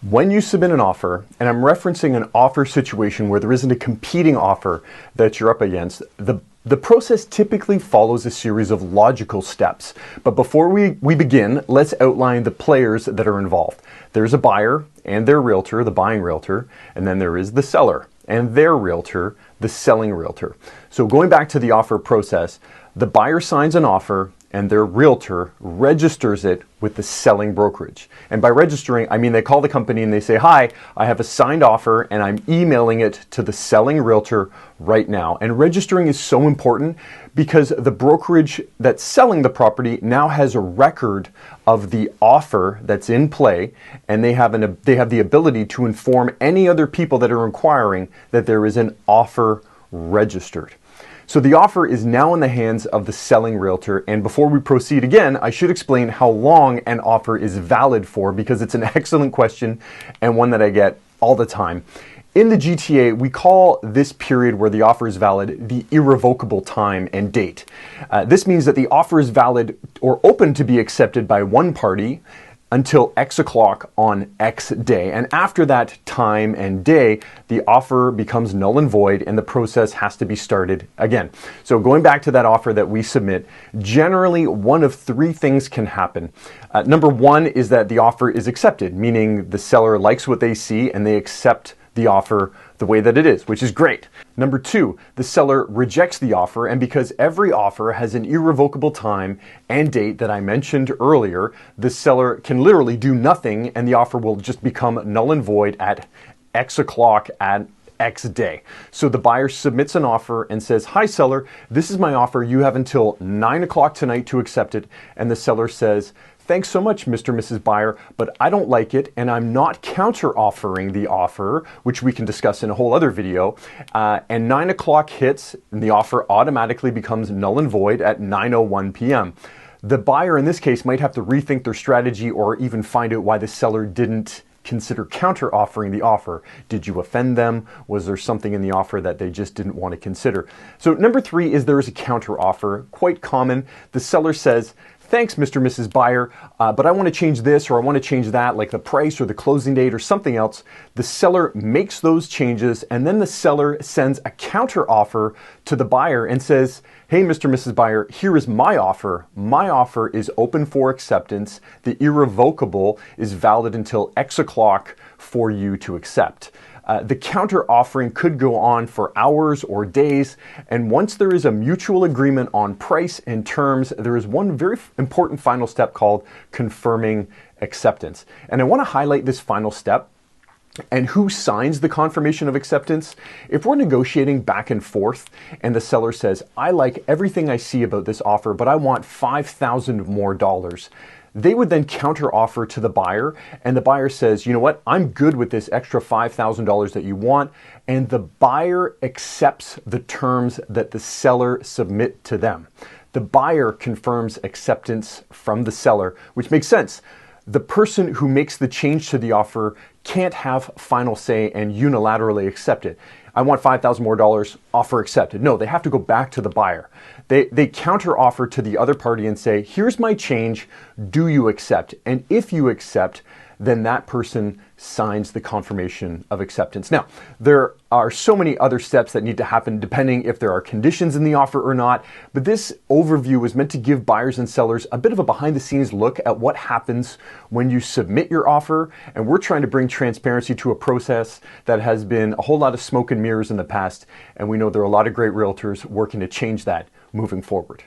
When you submit an offer, and I'm referencing an offer situation where there isn't a competing offer that you're up against, the process typically follows a series of logical steps. But before we begin, let's outline the players that are involved. There's a buyer and their realtor, the buying realtor, and then there is the seller and their realtor, the selling realtor. So going back to the offer process, the buyer signs an offer and their realtor registers it with the selling brokerage. And by registering, I mean they call the company and they say, "Hi, I have a signed offer and I'm emailing it to the selling realtor right now." And registering is so important because the brokerage that's selling the property now has a record of the offer that's in play, and they have the ability to inform any other people that are inquiring that there is an offer registered. So the offer is now in the hands of the selling realtor, and before we proceed again, I should explain how long an offer is valid for, because it's an excellent question and one that I get all the time. In the GTA, we call this period where the offer is valid the irrevocable time and date. This means that the offer is valid or open to be accepted by one party until X o'clock on X day. And after that time and day, the offer becomes null and void and the process has to be started again. So going back to that offer that we submit, generally one of three things can happen. Number one is that the offer is accepted, meaning the seller likes what they see and they accept the offer the way that it is, which is great. Number two, the seller rejects the offer, and because every offer has an irrevocable time and date that I mentioned earlier, the seller can literally do nothing and the offer will just become null and void at X o'clock at X day. So the buyer submits an offer and says, "Hi seller, this is my offer. You have until 9 o'clock tonight to accept it." And the seller says, "Thanks so much, Mr. and Mrs. Buyer, but I don't like it and I'm not counter-offering the offer," which we can discuss in a whole other video. And 9 o'clock hits and the offer automatically becomes null and void at 9:01 p.m. The buyer in this case might have to rethink their strategy or even find out why the seller didn't consider counter-offering the offer. Did you offend them? Was there something in the offer that they just didn't want to consider? So number three is there is a counter-offer, quite common. The seller says, "Thanks, Mr. and Mrs. Buyer, but I want to change this or I want to change that, like the price or the closing date or something else." The seller makes those changes and then the seller sends a counter offer to the buyer and says, "Hey, Mr. and Mrs. Buyer, here is my offer. My offer is open for acceptance. The irrevocable is valid until X o'clock for you to accept." The counter offering could go on for hours or days, and once there is a mutual agreement on price and terms, there is one very important final step called confirming acceptance. And I want to highlight this final step and who signs the confirmation of acceptance. If we're negotiating back and forth and the seller says, "I like everything I see about this offer, but I want $5,000 more dollars," they would then counter offer to the buyer, and the buyer says, "You know what, I'm good with this extra $5,000 that you want," and the buyer accepts the terms that the seller submit to them. The buyer confirms acceptance from the seller, which makes sense. The person who makes the change to the offer can't have final say and unilaterally accept it. "I want $5,000 more dollars, offer accepted." No, they have to go back to the buyer. They counter offer to the other party and say, "Here's my change, do you accept?" And if you accept, then that person signs the confirmation of acceptance. Now, there are so many other steps that need to happen depending if there are conditions in the offer or not, but this overview is meant to give buyers and sellers a bit of a behind-the-scenes look at what happens when you submit your offer, and we're trying to bring transparency to a process that has been a whole lot of smoke and mirrors in the past, and we know there are a lot of great realtors working to change that moving forward.